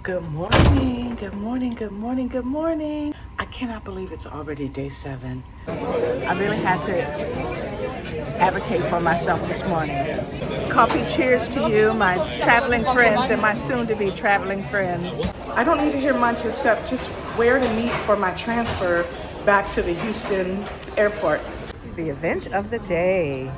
Good morning, good morning, good morning, good morning. I cannot believe it's already day 7. I really had to advocate for myself this morning. Coffee cheers to you, my traveling friends and my soon-to-be traveling friends. I don't need to hear much except just where to meet for my transfer back to the Houston airport. The event of the day.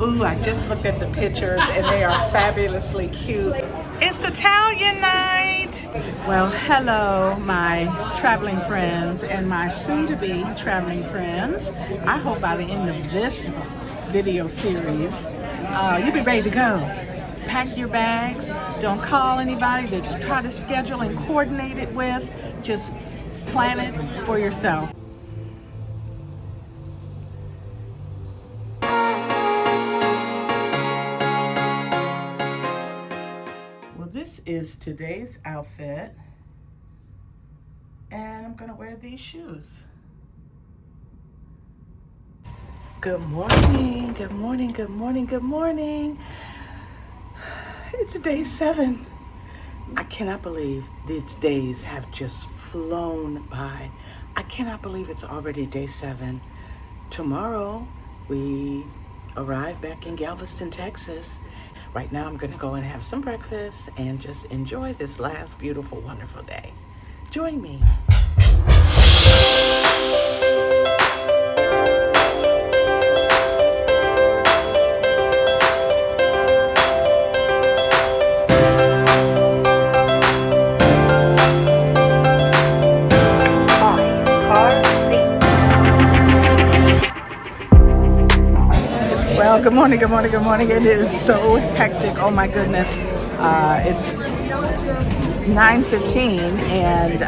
Ooh, I just looked at the pictures and they are fabulously cute. It's Italian night. Well, hello, my traveling friends and my soon-to-be traveling friends. I hope by the end of this video series, you'll be ready to go. Pack your bags. Don't call anybody to try to schedule and coordinate it with. Just plan it for yourself. This is today's outfit, and I'm gonna wear these shoes. Good morning, good morning, good morning, good morning. It's day 7. I cannot believe these days have just flown by. I cannot believe it's already day 7. Tomorrow we arrive back in Galveston, Texas. Right now I'm gonna go and have some breakfast and just enjoy this last beautiful, wonderful day. Join me. Well, good morning, good morning, good morning. It is so hectic. Oh my goodness. It's 9:15 and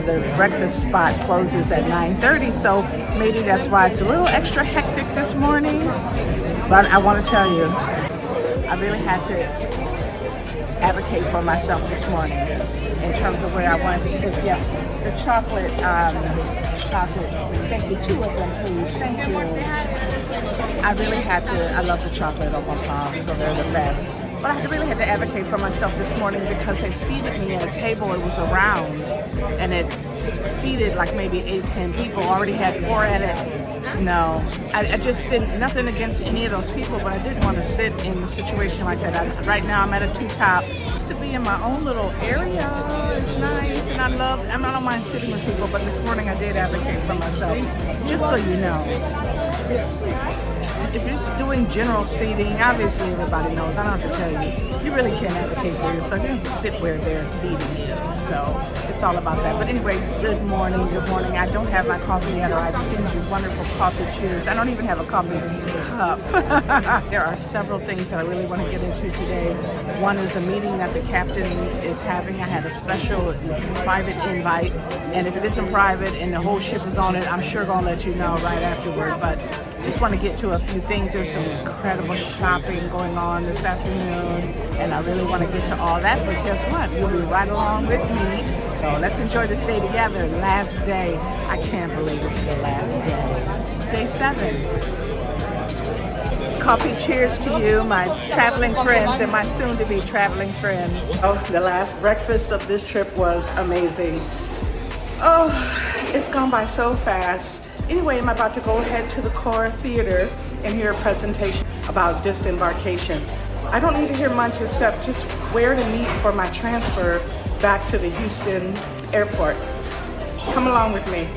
the breakfast spot closes at 9:30. So maybe that's why it's a little extra hectic this morning. But I want to tell you, I really had to advocate for myself this morning in terms of where I wanted to sit. Yes, the chocolate. Thank you. 2 of them, please. Thank you. I really had to, I love the chocolate on my palm, so they're the best. But I really had to advocate for myself this morning because they seated me at a table. It was a round, and it seated like maybe 8-10 people. Already had 4 at it. No, I just didn't, nothing against any of those people, but I didn't want to sit in a situation like that. Right now I'm at a 2-top. Just to be in my own little area is nice, and I don't mind sitting with people, but this morning I did advocate for myself, just so you know. If you're just doing general seating, obviously everybody knows, I don't have to tell you, you really can't advocate for yourself. You have to sit where they're seating you. So it's all about that. But anyway, good morning, good morning. I don't have my coffee yet, or I'd send you wonderful coffee cheers. I don't even have a coffee cup. There are several things that I really want to get into today. One is a meeting that the captain is having. I had a special private invite, and if it isn't private and the whole ship is on it, I'm sure gonna let you know right afterward. But just want to get to a few things. There's some incredible shopping going on this afternoon, and I really want to get to all that. But guess what? You'll be right along with me. So let's enjoy this day together. Last day. I can't believe it's the last day. Day 7. Coffee cheers to you, my traveling friends and my soon-to-be traveling friends. Oh, the last breakfast of this trip was amazing. Oh, it's gone by so fast. Anyway, I'm about to go ahead to the Core Theater and hear a presentation about disembarkation. I don't need to hear much except just where to meet for my transfer back to the Houston airport. Come along with me.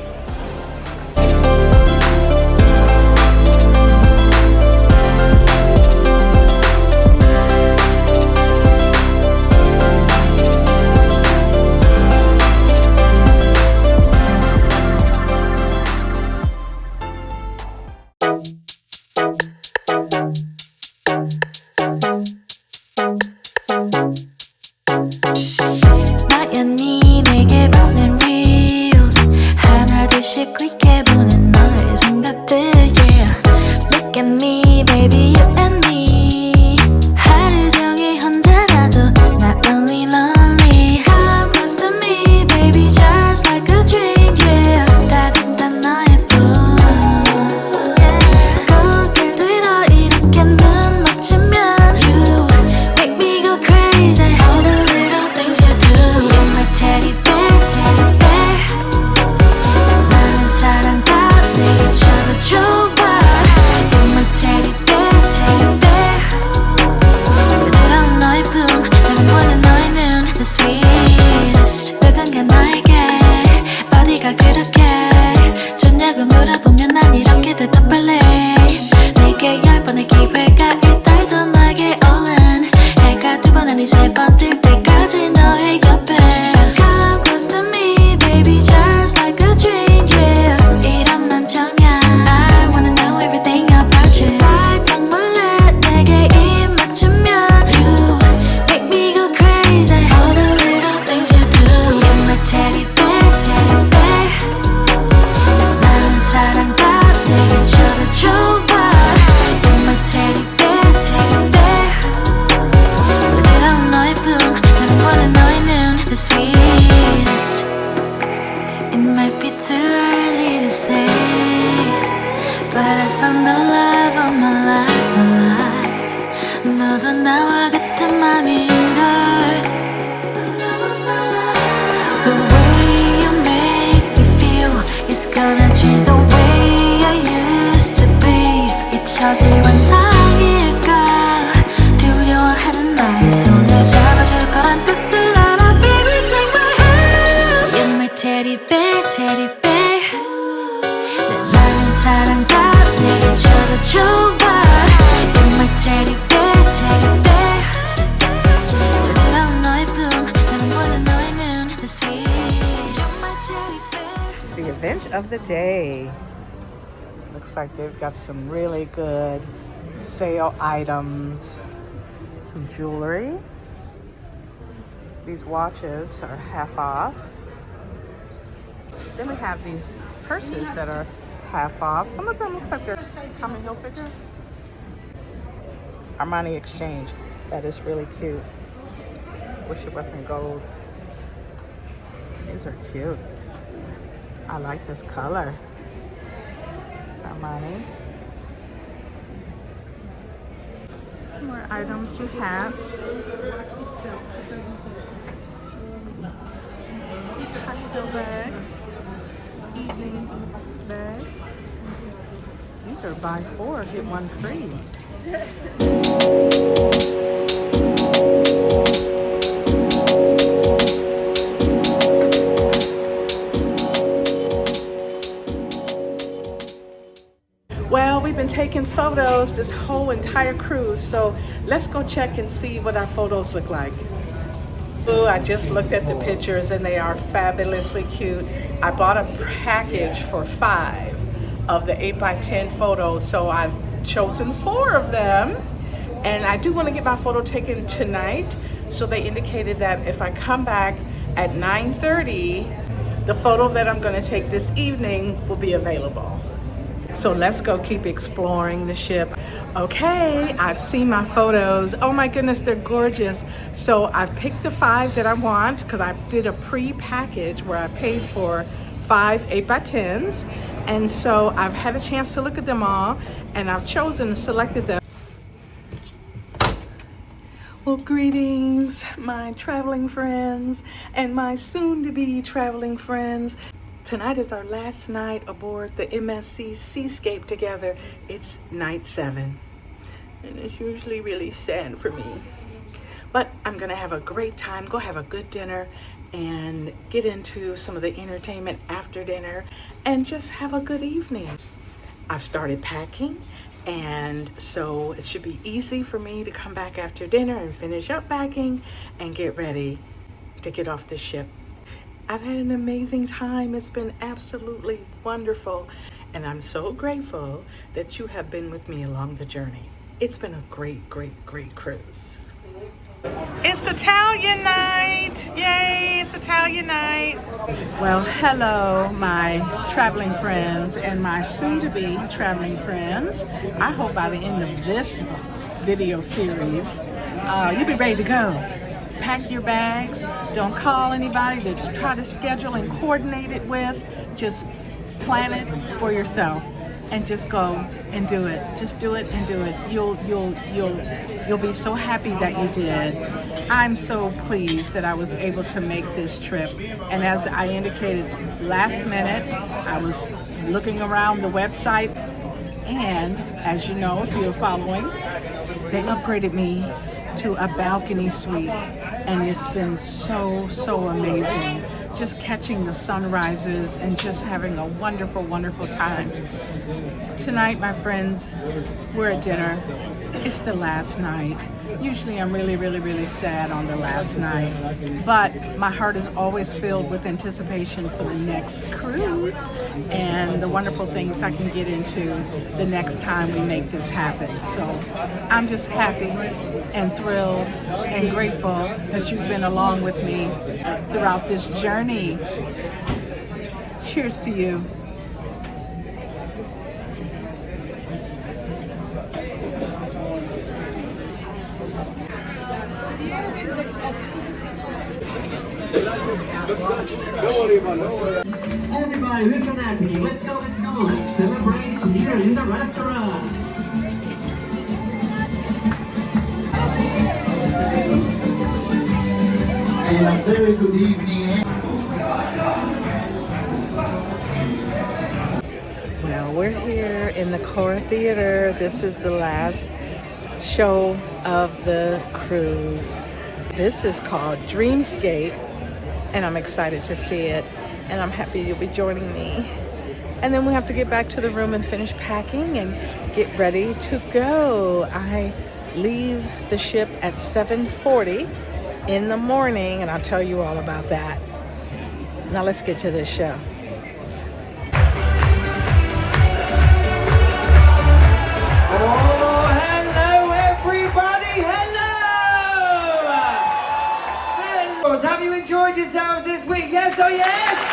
나연히 내게 보낸 reels 하나 너도 나와 같은 맘인걸. The way you make me feel is gonna change the way I used to be. 잊혀질 환상일까 두려워하는 나의 손을 잡아줄 거란 뜻을 알아. Baby take my hand. You're my teddy bear, teddy bear. 내 맘은 사랑과 내게 줘도 좋아. You're my teddy bear, teddy bear. 부드러운 너의 품 나는 보는 너의 눈 The sweet. You're my teddy bear. The event of the day. Looks like they've got some really good sale items. Some jewelry. These watches are half off. Then we have these purses that are half off. Some of them look like they're Tommy Hilfigers. Armani Exchange. That is really cute. Wish it wasn't gold. These are cute. I like this color. Armani. Some more items, some hats. Cocktail bags. Evening bags. These are buy 4, get 1 free. Well, we've been taking photos this whole entire cruise, so let's go check and see what our photos look like. Ooh, I just looked at the pictures and they are fabulously cute. I bought a package for 5 of the 8x10 photos, so I've chosen 4 of them. And I do want to get my photo taken tonight, so they indicated that if I come back at 9:30, the photo that I'm going to take this evening will be available. So let's go keep exploring the ship. Okay, I've seen my photos. Oh my goodness, they're gorgeous. So I've picked the 5 that I want because I did a pre-package where I paid for 5 8x10s. And so I've had a chance to look at them all and I've chosen and selected them. Well, greetings, my traveling friends and my soon-to-be traveling friends. Tonight is our last night aboard the MSC Seascape together. It's night 7, and it's usually really sad for me. But I'm gonna have a great time, go have a good dinner, and get into some of the entertainment after dinner, and just have a good evening. I've started packing, and so it should be easy for me to come back after dinner and finish up packing and get ready to get off the ship. I've had an amazing time. It's been absolutely wonderful. And I'm so grateful that you have been with me along the journey. It's been a great, great, great cruise. It's Italian night. Yay, it's Italian night. Well, hello, my traveling friends and my soon-to-be traveling friends. I hope by the end of this video series, you'll be ready to go. Pack your bags. Don't call anybody to try to schedule and coordinate it with. Just plan it for yourself and just go and do it. Just do it and do it. You'll be so happy that you did. I'm so pleased that I was able to make this trip. And as I indicated last minute, I was looking around the website, and as you know, if you're following, they upgraded me to a balcony suite. And it's been so, so amazing. Just catching the sunrises and just having a wonderful, wonderful time. Tonight, my friends, we're at dinner. It's the last night. Usually I'm really, really, really sad on the last night, but my heart is always filled with anticipation for the next cruise and the wonderful things I can get into the next time we make this happen. So I'm just happy and thrilled and grateful that you've been along with me throughout this journey. Cheers to you. Everybody with an happy. Let's go, let's go. Let's celebrate here in the restaurant. and a very good evening. Well, we're here in the Cora Theater. This is the last show of the cruise. This is called Dreamscape, and I'm excited to see it, and I'm happy you'll be joining me. And then we have to get back to the room and finish packing and get ready to go. I leave the ship at 7:40 in the morning, and I'll tell you all about that. Now let's get to this show. Oh, hello everybody, hello! Have you enjoyed yourselves this week? Yes or yes?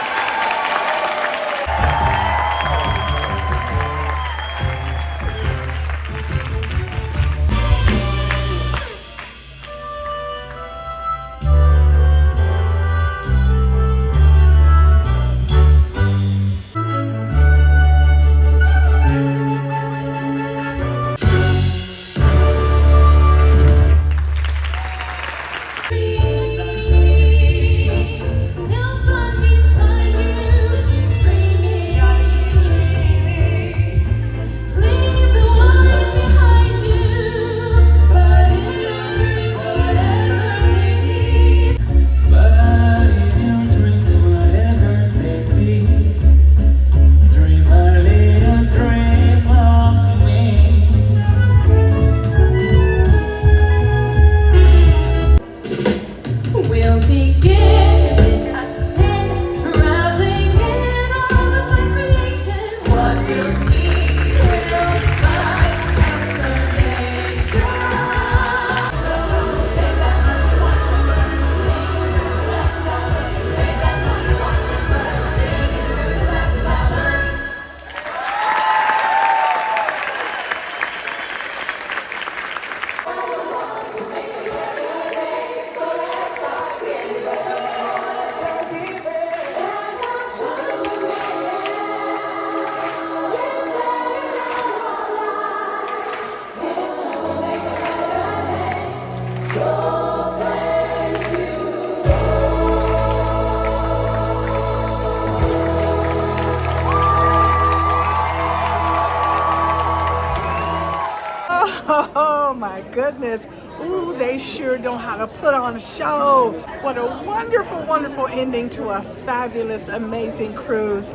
Oh my goodness. Ooh, they sure know how to put on a show. What a wonderful, wonderful ending to a fabulous, amazing cruise.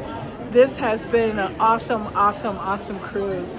This has been an awesome, awesome, awesome cruise.